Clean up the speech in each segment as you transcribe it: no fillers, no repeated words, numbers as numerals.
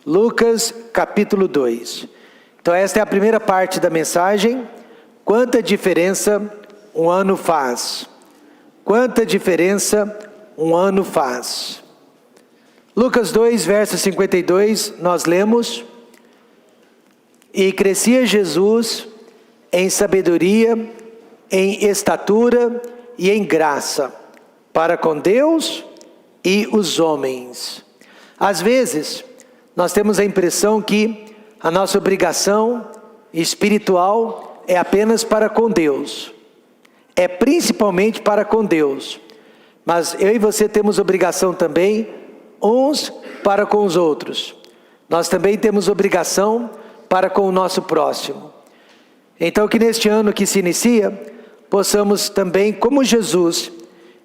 Lucas capítulo 2. Então esta é a primeira parte da mensagem. Quanta diferença um ano faz? Quanta diferença um ano faz? Lucas 2, verso 52, nós lemos: E crescia Jesus em sabedoria, em estatura e em graça, para com Deus e os homens. Às vezes, nós temos a impressão que a nossa obrigação espiritual é apenas para com Deus. É principalmente para com Deus. Mas eu e você temos obrigação também uns para com os outros. Nós também temos obrigação para com o nosso próximo. Então que neste ano que se inicia, possamos também, como Jesus,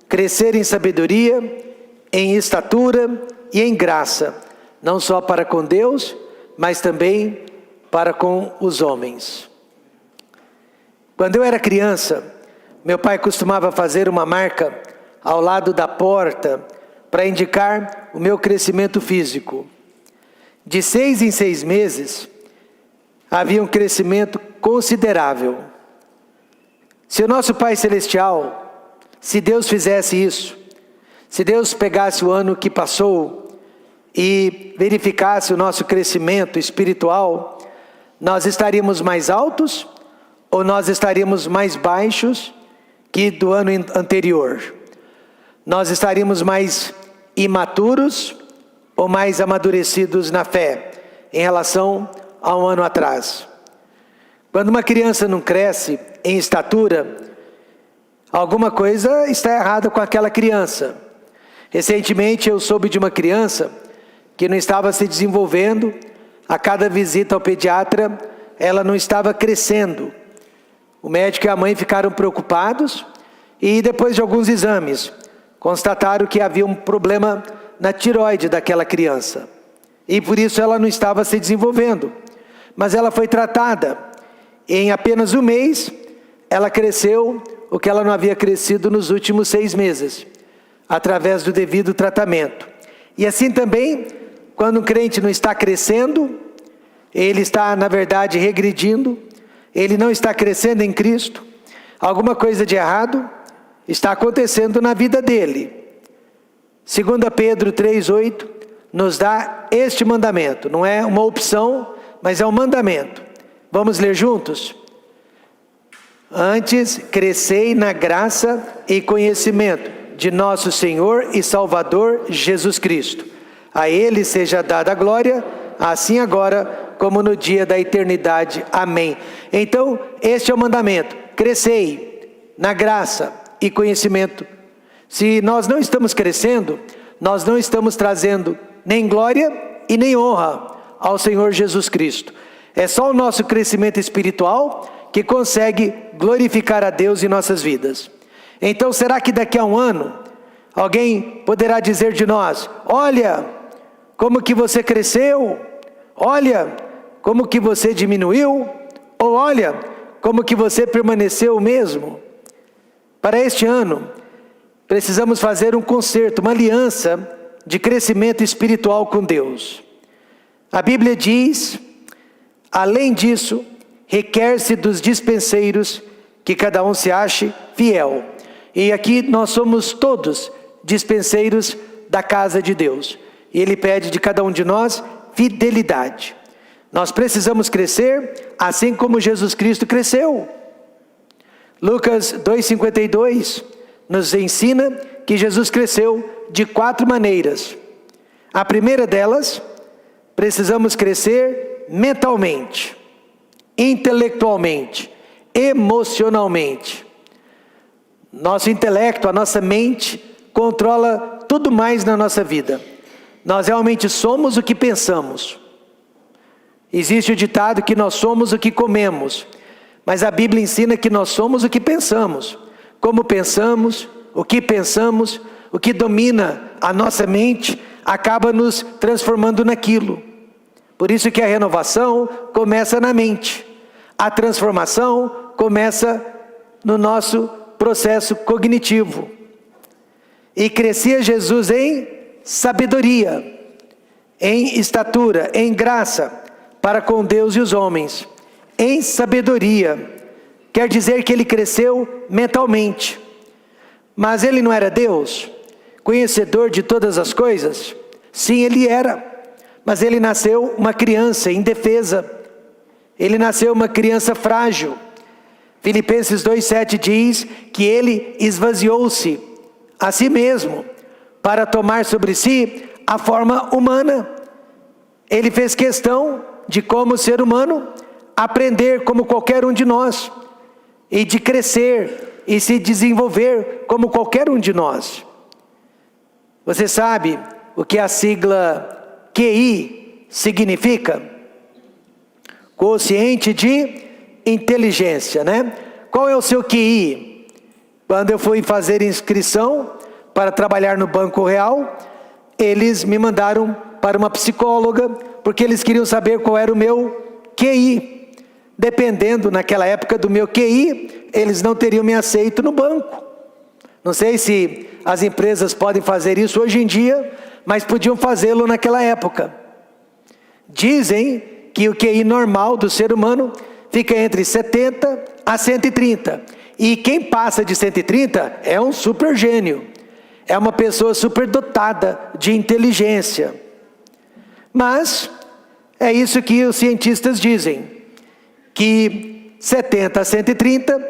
crescer em sabedoria, em estatura e em graça, não só para com Deus, mas também para com os homens. Quando eu era criança, meu pai costumava fazer uma marca ao lado da porta para indicar o meu crescimento físico. De 6 em 6 meses, havia um crescimento considerável. Se o nosso Pai Celestial, se Deus fizesse isso, se Deus pegasse o ano que passou e verificasse o nosso crescimento espiritual, nós estaríamos mais altos ou nós estaríamos mais baixos que do ano anterior? Nós estaríamos mais imaturos ou mais amadurecidos na fé em relação a um ano atrás? Quando uma criança não cresce em estatura, alguma coisa está errada com aquela criança. Recentemente eu soube de uma criança que não estava se desenvolvendo. A cada visita ao pediatra, ela não estava crescendo. O médico e a mãe ficaram preocupados e depois de alguns exames, constataram que havia um problema na tireoide daquela criança. E por isso ela não estava se desenvolvendo. Mas ela foi tratada. Em apenas um mês, ela cresceu o que ela não havia crescido nos últimos 6 meses, através do devido tratamento. E assim também, quando um crente não está crescendo, ele está, na verdade, regredindo, ele não está crescendo em Cristo, alguma coisa de errado está acontecendo na vida dele. 2 Pedro 3,8 nos dá este mandamento. Não é uma opção, mas é um mandamento. Vamos ler juntos? Antes, crescei na graça e conhecimento de nosso Senhor e Salvador Jesus Cristo. A Ele seja dada a glória, assim agora como no dia da eternidade. Amém. Então, este é o mandamento. Crescei na graça e conhecimento. Se nós não estamos crescendo, nós não estamos trazendo nem glória e nem honra ao Senhor Jesus Cristo. É só o nosso crescimento espiritual que consegue glorificar a Deus em nossas vidas. Então, será que daqui a um ano, alguém poderá dizer de nós: olha, como que você cresceu? Olha, como que você diminuiu? Ou olha, como que você permaneceu o mesmo? Para este ano, precisamos fazer um concerto, uma aliança de crescimento espiritual com Deus. A Bíblia diz: além disso, requer-se dos dispenseiros que cada um se ache fiel. E aqui nós somos todos dispenseiros da casa de Deus. E Ele pede de cada um de nós fidelidade. Nós precisamos crescer assim como Jesus Cristo cresceu. Lucas 2,52 nos ensina que Jesus cresceu de 4 maneiras. A primeira delas, precisamos crescer mentalmente, intelectualmente, emocionalmente. Nosso intelecto, a nossa mente, controla tudo mais na nossa vida. Nós realmente somos o que pensamos. Existe o ditado que nós somos o que comemos, mas a Bíblia ensina que nós somos o que pensamos. Como pensamos, o que domina a nossa mente, acaba nos transformando naquilo. Por isso que a renovação começa na mente. A transformação começa no nosso processo cognitivo. E crescia Jesus em sabedoria, em estatura, em graça, para com Deus e os homens, em sabedoria. Quer dizer que ele cresceu mentalmente. Mas ele não era Deus, conhecedor de todas as coisas? Sim, ele era. Mas ele nasceu uma criança indefesa. Ele nasceu uma criança frágil. Filipenses 2,7 diz que ele esvaziou-se a si mesmo para tomar sobre si a forma humana. Ele fez questão de, como ser humano, aprender como qualquer um de nós, e de crescer e se desenvolver como qualquer um de nós. Você sabe o que a sigla QI significa? Quociente de inteligência, né? Qual é o seu QI? Quando eu fui fazer inscrição para trabalhar no Banco Real, eles me mandaram para uma psicóloga, porque eles queriam saber qual era o meu QI. Dependendo, naquela época, do meu QI, eles não teriam me aceito no banco. Não sei se as empresas podem fazer isso hoje em dia, mas podiam fazê-lo naquela época. Dizem que o QI normal do ser humano fica entre 70 a 130. E quem passa de 130 é um super gênio. É uma pessoa superdotada de inteligência. Mas é isso que os cientistas dizem, que 70 a 130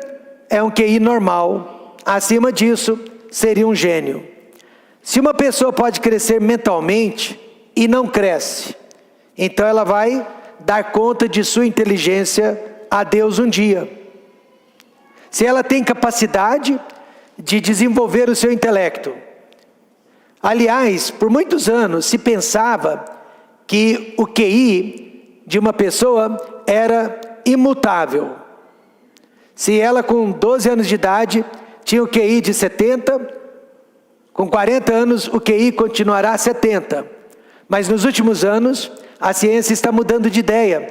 é um QI normal. Acima disso, seria um gênio. Se uma pessoa pode crescer mentalmente e não cresce, então ela vai dar conta de sua inteligência a Deus um dia. Se ela tem capacidade de desenvolver o seu intelecto. Aliás, por muitos anos se pensava que o QI de uma pessoa era imutável. Se ela com 12 anos de idade tinha o QI de 70, com 40 anos o QI continuará 70. Mas nos últimos anos a ciência está mudando de ideia,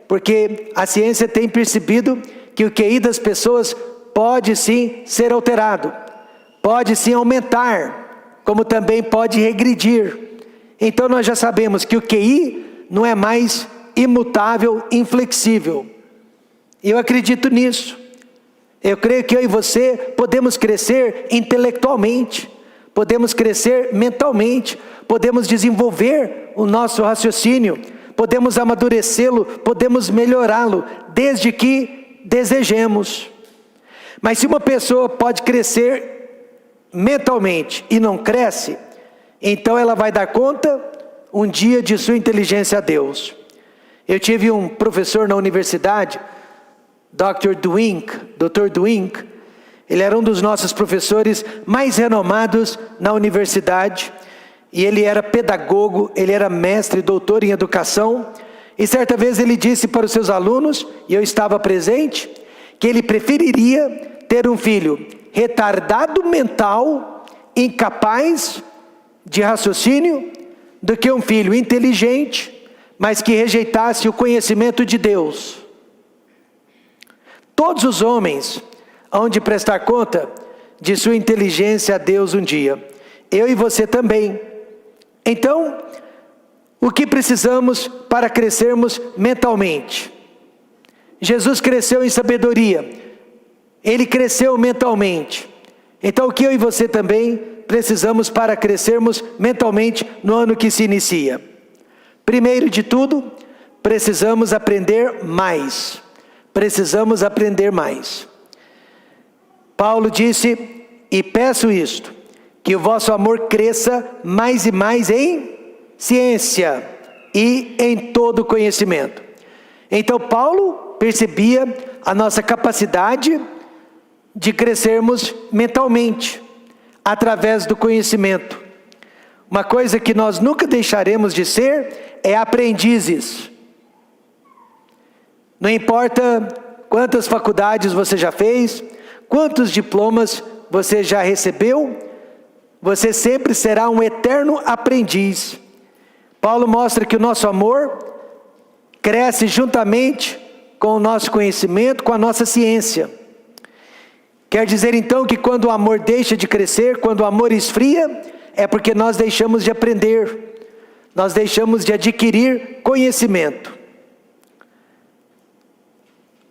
porque a ciência tem percebido que o QI das pessoas pode sim ser alterado, pode sim aumentar, como também pode regredir. Então nós já sabemos que o QI não é mais imutável, inflexível. E eu acredito nisso. Eu creio que eu e você podemos crescer intelectualmente, podemos crescer mentalmente, podemos desenvolver o nosso raciocínio, podemos amadurecê-lo, podemos melhorá-lo, desde que desejemos. Mas se uma pessoa pode crescer mentalmente e não cresce, então ela vai dar conta um dia de sua inteligência a Deus. Eu tive um professor na universidade, Dr. Dwink, ele era um dos nossos professores mais renomados na universidade, e ele era pedagogo, ele era mestre, doutor em educação, e certa vez ele disse para os seus alunos, e eu estava presente, que ele preferiria ter um filho retardado mental, incapaz de raciocínio, do que um filho inteligente, mas que rejeitasse o conhecimento de Deus. Todos os homens hão de prestar conta de sua inteligência a Deus um dia. Eu e você também. Então, o que precisamos para crescermos mentalmente? Jesus cresceu em sabedoria. Ele cresceu mentalmente. Então, o que eu e você também precisamos para crescermos mentalmente no ano que se inicia? Primeiro de tudo, precisamos aprender mais. Precisamos aprender mais. Paulo disse, e peço isto, que o vosso amor cresça mais e mais em ciência e em todo conhecimento. Então Paulo percebia a nossa capacidade de crescermos mentalmente, através do conhecimento. Uma coisa que nós nunca deixaremos de ser é aprendizes. Não importa quantas faculdades você já fez, quantos diplomas você já recebeu, você sempre será um eterno aprendiz. Paulo mostra que o nosso amor cresce juntamente com o nosso conhecimento, com a nossa ciência. Quer dizer então que quando o amor deixa de crescer, quando o amor esfria, é porque nós deixamos de aprender. nós deixamos de adquirir conhecimento.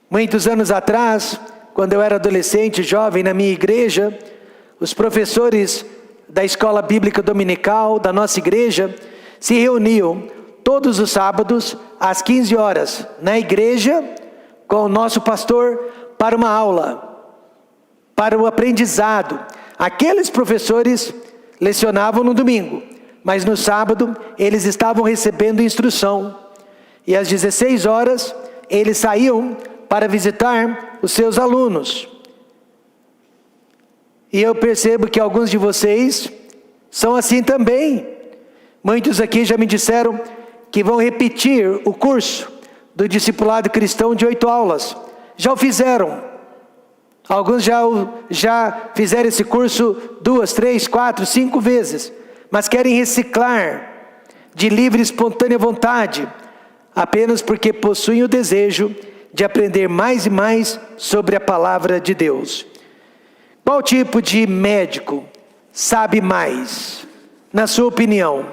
Muitos anos atrás, quando eu era adolescente, jovem, na minha igreja, os professores da escola bíblica dominical da nossa igreja se reuniam todos os sábados às 15 horas na igreja com o nosso pastor para uma aula, para o aprendizado. Aqueles professores lecionavam no domingo, mas no sábado eles estavam recebendo instrução. E às 16 horas eles saíam para visitar os seus alunos. E eu percebo que alguns de vocês são assim também. Muitos aqui já me disseram que vão repetir o curso do discipulado cristão de 8 aulas. Já o fizeram. Alguns já fizeram esse curso 2, 3, 4, 5 vezes. Mas querem reciclar de livre e espontânea vontade, apenas porque possuem o desejo de aprender mais e mais sobre a palavra de Deus. Qual tipo de médico sabe mais, na sua opinião?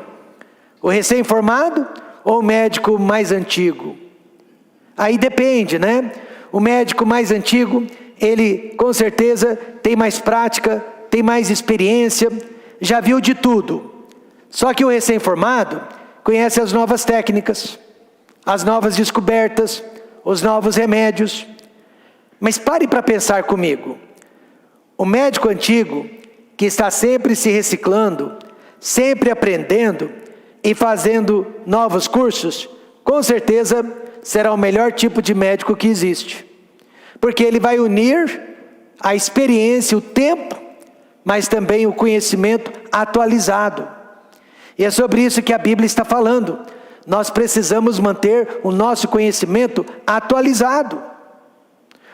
O recém-formado ou o médico mais antigo? Aí depende, né? O médico mais antigo, ele com certeza tem mais prática, tem mais experiência, já viu de tudo. Só que o recém-formado conhece as novas técnicas, as novas descobertas, os novos remédios. Mas pare para pensar comigo. O médico antigo, que está sempre se reciclando, sempre aprendendo e fazendo novos cursos, com certeza será o melhor tipo de médico que existe. Porque ele vai unir a experiência, o tempo, mas também o conhecimento atualizado. E é sobre isso que a Bíblia está falando. Nós precisamos manter o nosso conhecimento atualizado.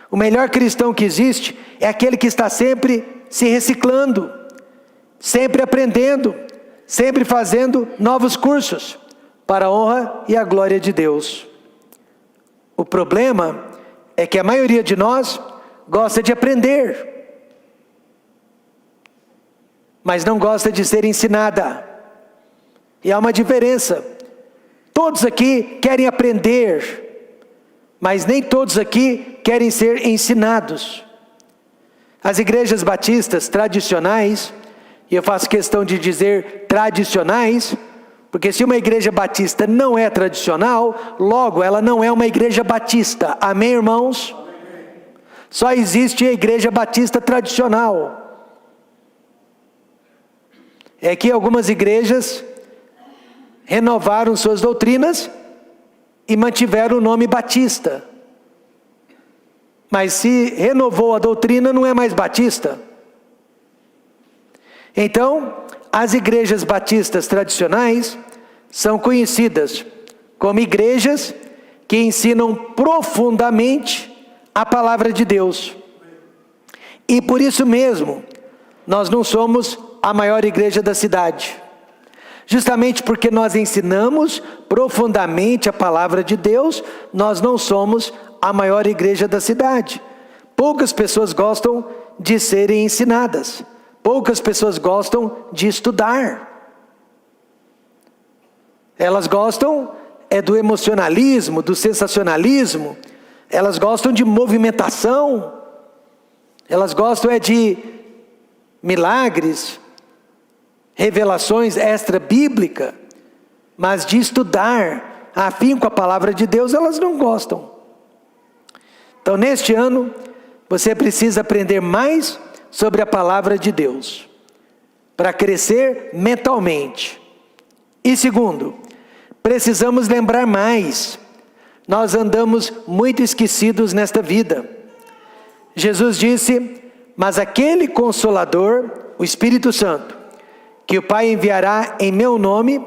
O melhor cristão que existe é aquele que está sempre se reciclando, sempre aprendendo, sempre fazendo novos cursos, para a honra e a glória de Deus. O problema é que a maioria de nós gosta de aprender, mas não gosta de ser ensinada. E há uma diferença. Todos aqui querem aprender, mas nem todos aqui querem ser ensinados. As igrejas batistas tradicionais, e eu faço questão de dizer tradicionais, porque se uma igreja batista não é tradicional, logo ela não é uma igreja batista. Amém, irmãos? Só existe a igreja batista tradicional. É que algumas igrejas renovaram suas doutrinas e mantiveram o nome batista. Mas se renovou a doutrina, não é mais batista. Então, as igrejas batistas tradicionais são conhecidas como igrejas que ensinam profundamente a palavra de Deus. E por isso mesmo, nós não somos a maior igreja da cidade. Justamente porque nós ensinamos profundamente a palavra de Deus, nós não somos a maior igreja da cidade. Poucas pessoas gostam de serem ensinadas. Poucas pessoas gostam de estudar. Elas gostam do emocionalismo, do sensacionalismo. Elas gostam de movimentação. Elas gostam de milagres, revelações extra-bíblicas, mas de estudar afim com a palavra de Deus, elas não gostam. Então, neste ano, você precisa aprender mais sobre a palavra de Deus, para crescer mentalmente. E segundo, precisamos lembrar mais. Nós andamos muito esquecidos nesta vida. Jesus disse: mas aquele Consolador, o Espírito Santo, que o Pai enviará em meu nome,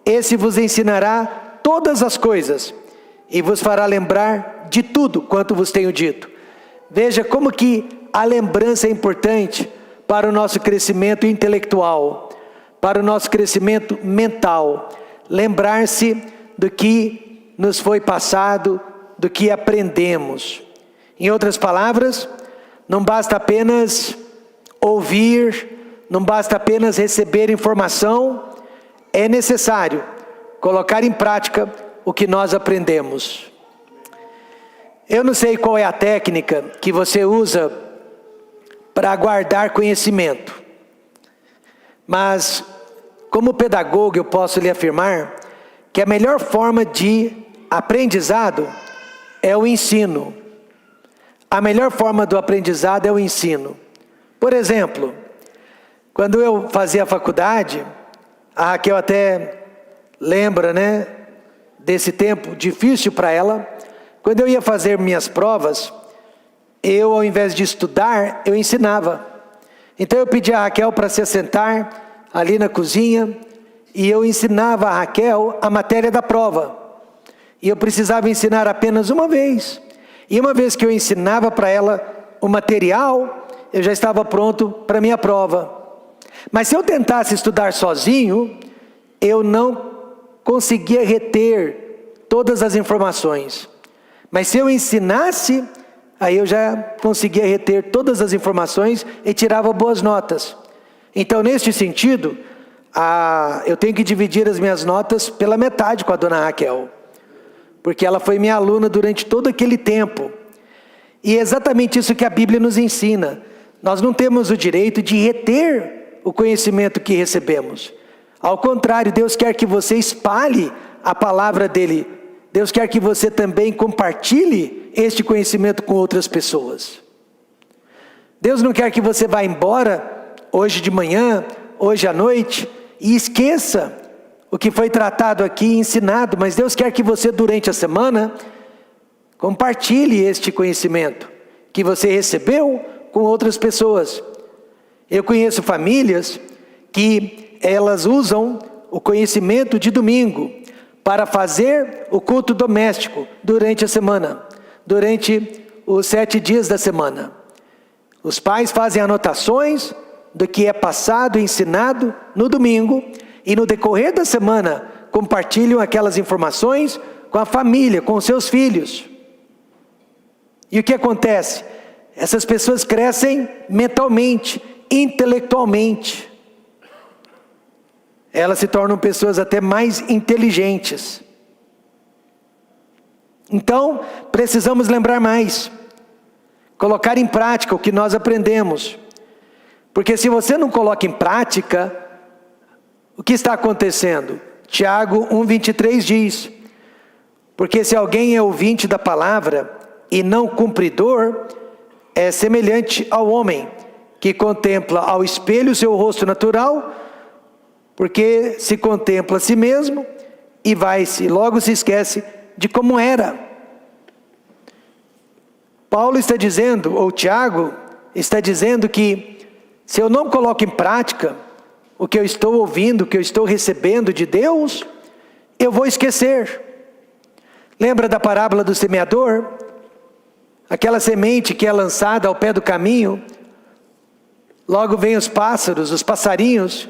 esse vos ensinará todas as coisas, e vos fará lembrar de tudo quanto vos tenho dito. Veja como que a lembrança é importante para o nosso crescimento intelectual, para o nosso crescimento mental. Lembrar-se do que nos foi passado, do que aprendemos. Em outras palavras, não basta apenas ouvir, não basta apenas receber informação, é necessário colocar em prática o que nós aprendemos. Eu não sei qual é a técnica que você usa para guardar conhecimento, mas como pedagogo eu posso lhe afirmar que a melhor forma de aprendizado é o ensino. A melhor forma do aprendizado é o ensino. Por exemplo, quando eu fazia a faculdade, a Raquel até lembra, né, desse tempo difícil para ela. Quando eu ia fazer minhas provas, eu, ao invés de estudar, eu ensinava. Então eu pedia a Raquel para se assentar ali na cozinha e eu ensinava a Raquel a matéria da prova. E eu precisava ensinar apenas uma vez. E uma vez que eu ensinava para ela o material, eu já estava pronto para a minha prova. Mas se eu tentasse estudar sozinho, eu não conseguia reter todas as informações. Mas se eu ensinasse, aí eu já conseguia reter todas as informações e tirava boas notas. Então, neste sentido, eu tenho que dividir as minhas notas pela metade com a dona Raquel, porque ela foi minha aluna durante todo aquele tempo. E é exatamente isso que a Bíblia nos ensina. Nós não temos o direito de reter o conhecimento que recebemos. Ao contrário, Deus quer que você espalhe a palavra dele. Deus quer que você também compartilhe este conhecimento com outras pessoas. Deus não quer que você vá embora hoje de manhã, hoje à noite, e esqueça o que foi tratado aqui e ensinado, mas Deus quer que você durante a semana compartilhe este conhecimento que você recebeu com outras pessoas. Eu conheço famílias que elas usam o conhecimento de domingo para fazer o culto doméstico durante a semana, durante os 7 dias da semana. Os pais fazem anotações do que é passado e ensinado no domingo, e no decorrer da semana compartilham aquelas informações com a família, com os seus filhos. E o que acontece? Essas pessoas crescem mentalmente, intelectualmente. Elas se tornam pessoas até mais inteligentes. Então, precisamos lembrar mais, colocar em prática o que nós aprendemos. Porque se você não coloca em prática, o que está acontecendo? Tiago 1,23 diz: porque se alguém é ouvinte da palavra e não cumpridor, é semelhante ao homem que contempla ao espelho o seu rosto natural, porque se contempla a si mesmo e vai-se, logo se esquece de como era. Paulo está dizendo, ou Tiago está dizendo que se eu não coloco em prática o que eu estou ouvindo, o que eu estou recebendo de Deus, eu vou esquecer. Lembra da parábola do semeador? Aquela semente que é lançada ao pé do caminho, logo vêm os pássaros, os passarinhos,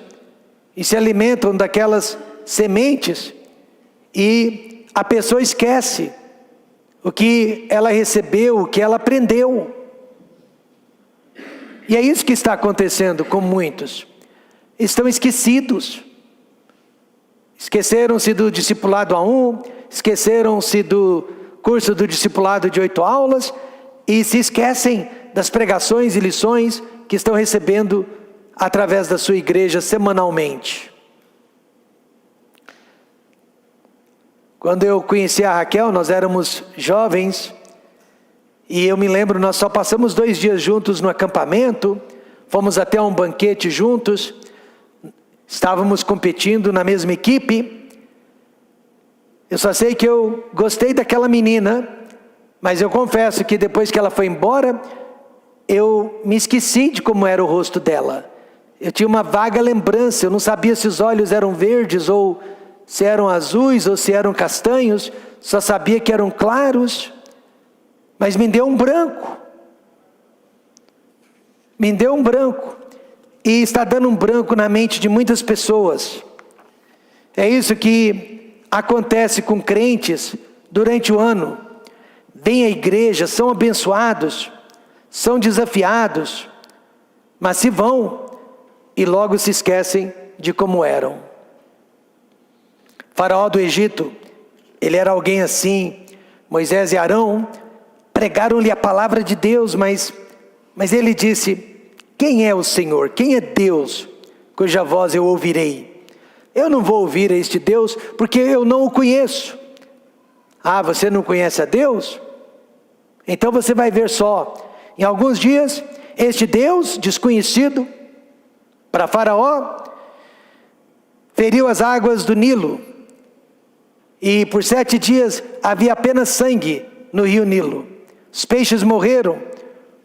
e se alimentam daquelas sementes, e a pessoa esquece o que ela recebeu, o que ela aprendeu. E é isso que está acontecendo com muitos. Estão esquecidos. Esqueceram-se do discipulado A1, esqueceram-se do curso do discipulado de 8 aulas, e se esquecem das pregações e lições que estão recebendo através da sua igreja semanalmente. Quando eu conheci a Raquel, nós éramos jovens, e eu me lembro, nós só passamos 2 dias juntos no acampamento, fomos até um banquete juntos, estávamos competindo na mesma equipe. Eu só sei que eu gostei daquela menina, mas eu confesso que depois que ela foi embora, eu me esqueci de como era o rosto dela. Eu tinha uma vaga lembrança, eu não sabia se os olhos eram verdes, ou se eram azuis, ou se eram castanhos, só sabia que eram claros, mas me deu um branco. Me deu um branco, e está dando um branco na mente de muitas pessoas. É isso que acontece com crentes durante o ano. Vêm à igreja, são abençoados, são desafiados, mas se vão e logo se esquecem de como eram. Faraó do Egito, ele era alguém assim. Moisés e Arão pregaram-lhe a palavra de Deus, mas ele disse: quem é o Senhor? Quem é Deus, cuja voz eu ouvirei? Eu não vou ouvir a este Deus, porque eu não o conheço. Ah, você não conhece a Deus? Então você vai ver só. Em alguns dias, este Deus desconhecido para Faraó feriu as águas do Nilo. E por 7 dias havia apenas sangue no rio Nilo. Os peixes morreram,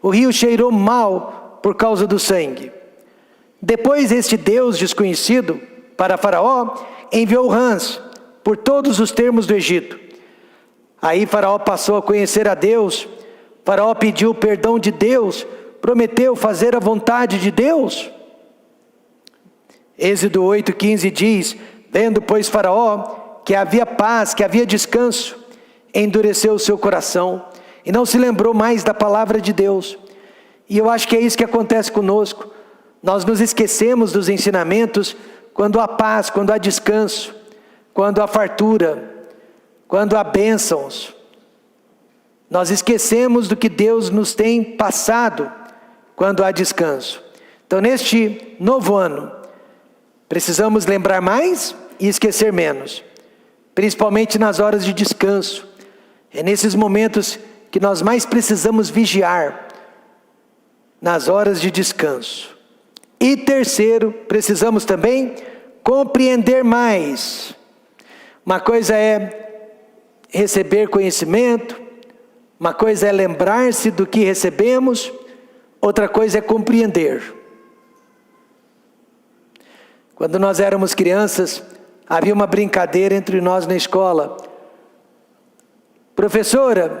o rio cheirou mal por causa do sangue. Depois este Deus desconhecido para Faraó enviou rãs por todos os termos do Egito. Aí Faraó passou a conhecer a Deus. Faraó pediu perdão de Deus, prometeu fazer a vontade de Deus. Êxodo 8:15 diz: vendo pois Faraó que havia paz, que havia descanso, endureceu o seu coração e não se lembrou mais da palavra de Deus. E eu acho que é isso que acontece conosco. Nós nos esquecemos dos ensinamentos quando há paz, quando há descanso, quando há fartura, quando há bênçãos. Nós esquecemos do que Deus nos tem passado quando há descanso. Então, neste novo ano, precisamos lembrar mais e esquecer menos, principalmente nas horas de descanso. É nesses momentos que nós mais precisamos vigiar, nas horas de descanso. E terceiro, precisamos também compreender mais. Uma coisa é receber conhecimento, uma coisa é lembrar-se do que recebemos, outra coisa é compreender. Quando nós éramos crianças, havia uma brincadeira entre nós na escola. Professora,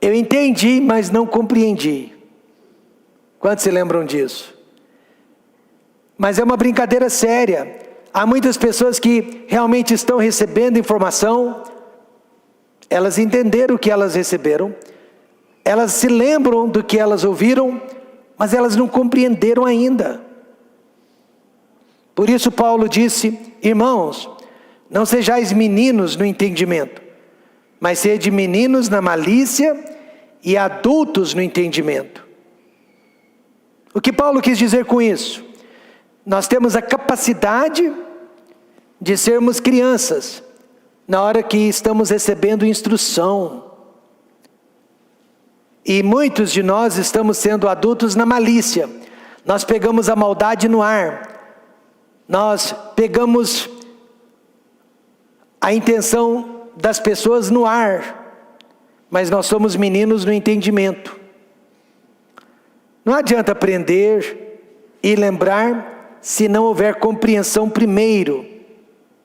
eu entendi, mas não compreendi. Quantos se lembram disso? Mas é uma brincadeira séria. Há muitas pessoas que realmente estão recebendo informação, elas entenderam o que elas receberam, elas se lembram do que elas ouviram, mas elas não compreenderam ainda. Por isso Paulo disse: irmãos, não sejais meninos no entendimento, mas sede meninos na malícia e adultos no entendimento. O que Paulo quis dizer com isso? Nós temos a capacidade de sermos crianças na hora que estamos recebendo instrução. E muitos de nós estamos sendo adultos na malícia. Nós pegamos a maldade no ar. Nós pegamos a intenção das pessoas no ar. Mas nós somos meninos no entendimento. Não adianta aprender e lembrar se não houver compreensão primeiro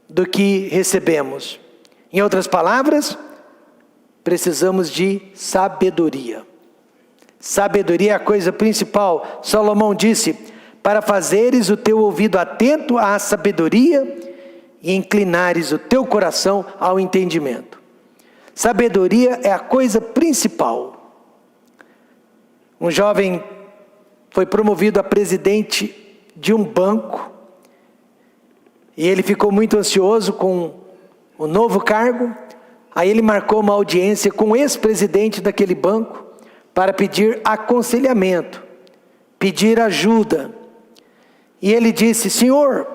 do que recebemos. Em outras palavras, precisamos de sabedoria. Sabedoria é a coisa principal. Salomão disse: para fazeres o teu ouvido atento à sabedoria e inclinares o teu coração ao entendimento. Sabedoria é a coisa principal. Um jovem foi promovido a presidente de um banco, e ele ficou muito ansioso com o novo cargo. Aí ele marcou uma audiência com o ex-presidente daquele banco, para pedir aconselhamento, pedir ajuda. E ele disse: senhor,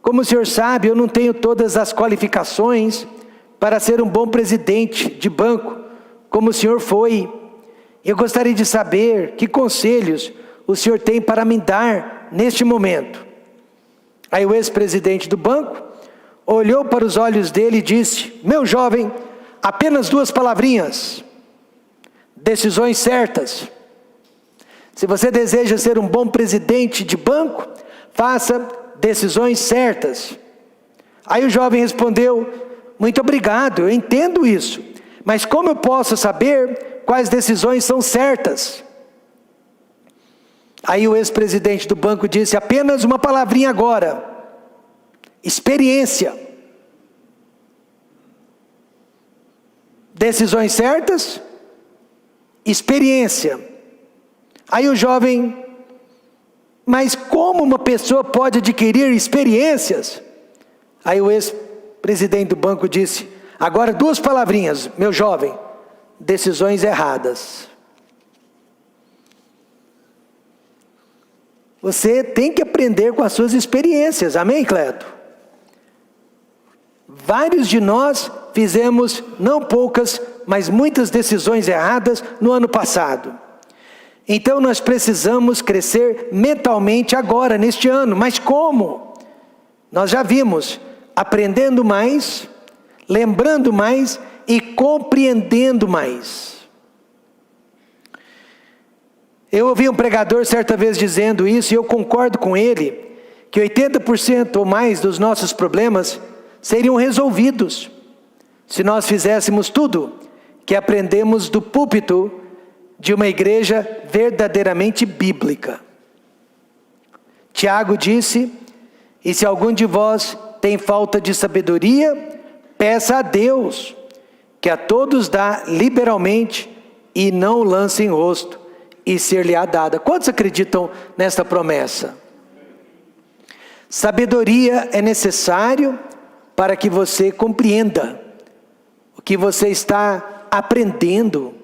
como o senhor sabe, eu não tenho todas as qualificações para ser um bom presidente de banco, como o senhor foi. Eu gostaria de saber que conselhos o senhor tem para me dar neste momento. Aí o ex-presidente do banco olhou para os olhos dele e disse: meu jovem, apenas 2 palavrinhas: decisões certas. Se você deseja ser um bom presidente de banco, faça decisões certas. Aí o jovem respondeu: muito obrigado, eu entendo isso, mas como eu posso saber quais decisões são certas? Aí o ex-presidente do banco disse: apenas uma palavrinha agora: experiência. Decisões certas, experiência. Aí o jovem: mas como uma pessoa pode adquirir experiências? Aí o presidente do banco disse: agora 2 palavrinhas, meu jovem: decisões erradas. Você tem que aprender com as suas experiências, amém, Cleto? Vários de nós fizemos, não poucas, mas muitas decisões erradas no ano passado. Então nós precisamos crescer mentalmente agora, neste ano. Mas como? Nós já vimos: aprendendo mais, lembrando mais e compreendendo mais. Eu ouvi um pregador certa vez dizendo isso, e eu concordo com ele, que 80% ou mais dos nossos problemas seriam resolvidos se nós fizéssemos tudo que aprendemos do púlpito de uma igreja verdadeiramente bíblica. Tiago disse: e se algum de vós tem falta de sabedoria, peça a Deus, que a todos dá liberalmente, e não o lance em rosto, e ser-lhe-á dada. Quantos acreditam nesta promessa? Sabedoria é necessário para que você compreenda o que você está aprendendo,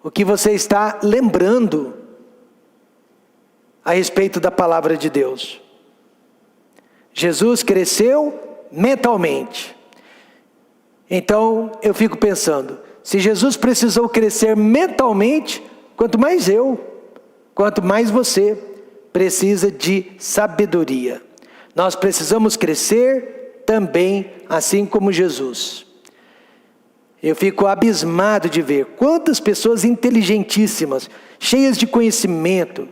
o que você está lembrando a respeito da palavra de Deus. Jesus cresceu mentalmente. Então eu fico pensando, se Jesus precisou crescer mentalmente, quanto mais eu, quanto mais você precisa de sabedoria. Nós precisamos crescer também, assim como Jesus. Eu fico abismado de ver quantas pessoas inteligentíssimas, cheias de conhecimento,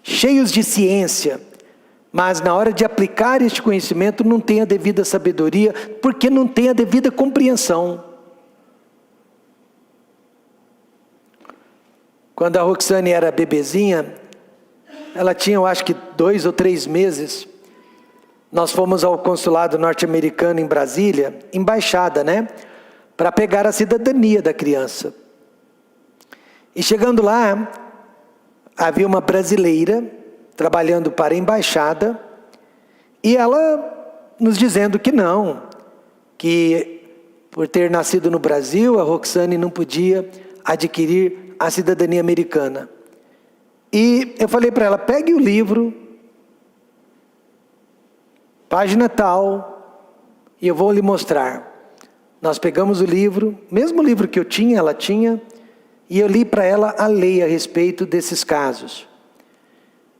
cheios de ciência, mas na hora de aplicar este conhecimento não tem a devida sabedoria, porque não tem a devida compreensão. Quando a Roxane era bebezinha, ela tinha, eu acho que 2 ou 3 meses, nós fomos ao consulado norte-americano em Brasília, embaixada, né? Para pegar a cidadania da criança. E chegando lá, havia uma brasileira trabalhando para a embaixada, e ela nos dizendo que não, que por ter nascido no Brasil, a Roxane não podia adquirir a cidadania americana. E eu falei para ela: pegue o livro, página tal, e eu vou lhe mostrar. Nós pegamos o livro, mesmo livro que eu tinha, ela tinha, e eu li para ela a lei a respeito desses casos.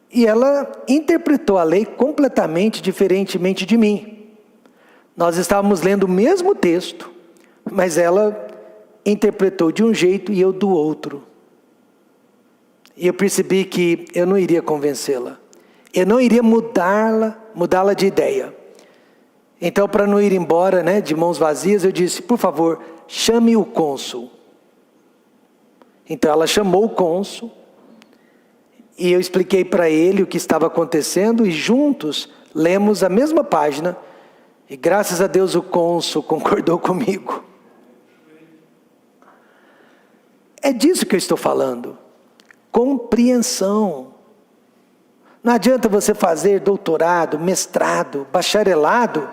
E ela interpretou a lei completamente diferentemente de mim. Nós estávamos lendo o mesmo texto, mas ela interpretou de um jeito e eu do outro. E eu percebi que eu não iria convencê-la. Eu não iria mudá-la de ideia. Então, para não ir embora, né, de mãos vazias, eu disse: por favor, chame o cônsul. Então ela chamou o cônsul, e eu expliquei para ele o que estava acontecendo, e juntos lemos a mesma página, e graças a Deus o cônsul concordou comigo. É disso que eu estou falando. Compreensão. Não adianta você fazer doutorado, mestrado, bacharelado,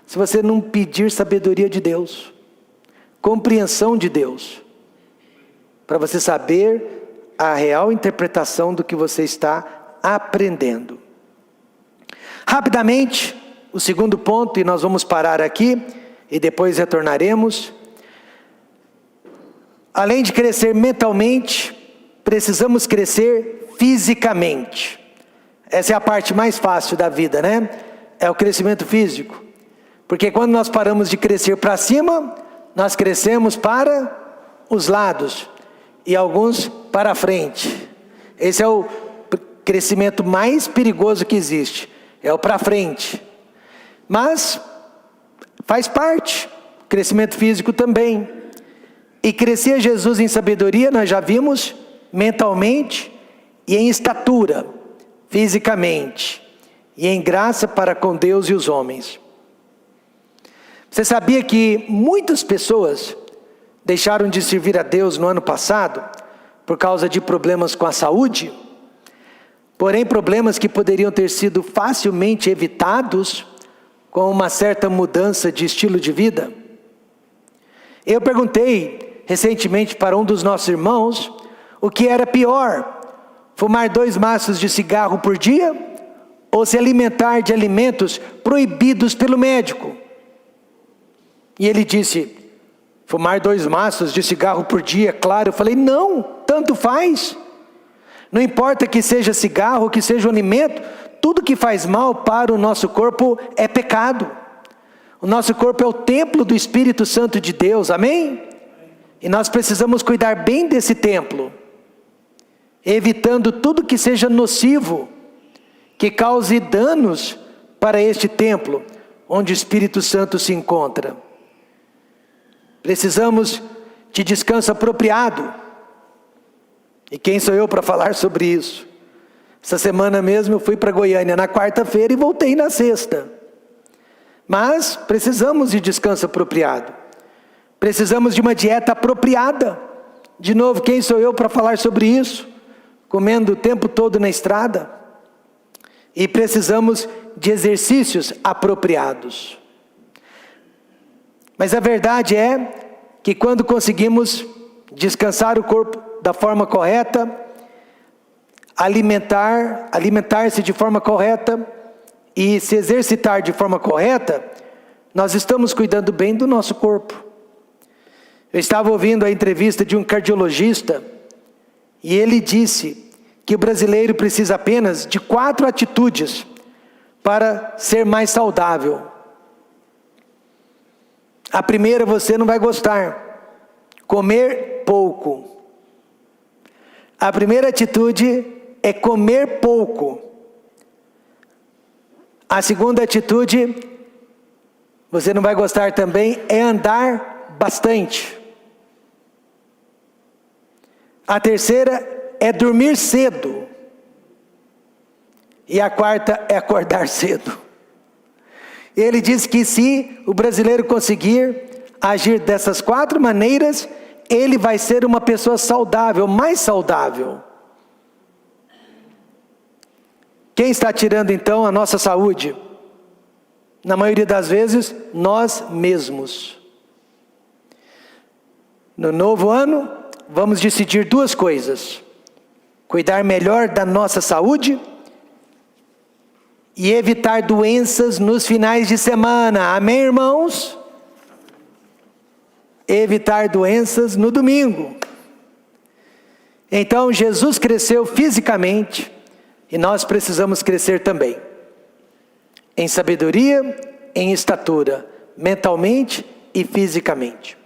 se você não pedir sabedoria de Deus, compreensão de Deus, para você saber a real interpretação do que você está aprendendo. Rapidamente, o segundo ponto, e nós vamos parar aqui, e depois retornaremos. Além de crescer mentalmente, precisamos crescer fisicamente. Essa é a parte mais fácil da vida, né? É o crescimento físico. Porque quando nós paramos de crescer para cima, nós crescemos para os lados, e alguns para a frente. Esse é o crescimento mais perigoso que existe, é o para frente. Mas faz parte, crescimento físico também. E crescer Jesus em sabedoria, nós já vimos, mentalmente, e em estatura, fisicamente, e em graça para com Deus e os homens. Você sabia que muitas pessoas deixaram de servir a Deus no ano passado por causa de problemas com a saúde? Porém, problemas que poderiam ter sido facilmente evitados com uma certa mudança de estilo de vida? Eu perguntei recentemente para um dos nossos irmãos o que era pior: fumar 2 maços de cigarro por dia ou se alimentar de alimentos proibidos pelo médico. E ele disse: fumar 2 maços de cigarro por dia, claro. Eu falei: não, tanto faz. Não importa que seja cigarro, que seja um alimento, tudo que faz mal para o nosso corpo é pecado. O nosso corpo é o templo do Espírito Santo de Deus, amém? E nós precisamos cuidar bem desse templo, evitando tudo que seja nocivo, que cause danos para este templo, onde o Espírito Santo se encontra. Precisamos de descanso apropriado. E quem sou eu para falar sobre isso? Essa semana mesmo eu fui para Goiânia na quarta-feira e voltei na sexta. Mas precisamos de descanso apropriado. Precisamos de uma dieta apropriada. De novo, quem sou eu para falar sobre isso? Comendo o tempo todo na estrada. E precisamos de exercícios apropriados. Mas a verdade é que quando conseguimos descansar o corpo da forma correta, alimentar-se de forma correta e se exercitar de forma correta, nós estamos cuidando bem do nosso corpo. Eu estava ouvindo a entrevista de um cardiologista e ele disse que o brasileiro precisa apenas de 4 atitudes para ser mais saudável. A primeira você não vai gostar: comer pouco. A primeira atitude é comer pouco. A segunda atitude, você não vai gostar também, é andar bastante. A terceira é dormir cedo. E a quarta é acordar cedo. Ele diz que se o brasileiro conseguir agir dessas 4 maneiras, ele vai ser uma pessoa saudável, mais saudável. Quem está tirando então a nossa saúde? Na maioria das vezes, nós mesmos. No novo ano, vamos decidir 2 coisas: cuidar melhor da nossa saúde e evitar doenças nos finais de semana. Amém, irmãos? Evitar doenças no domingo. Então, Jesus cresceu fisicamente e nós precisamos crescer também. Em sabedoria, em estatura, mentalmente e fisicamente.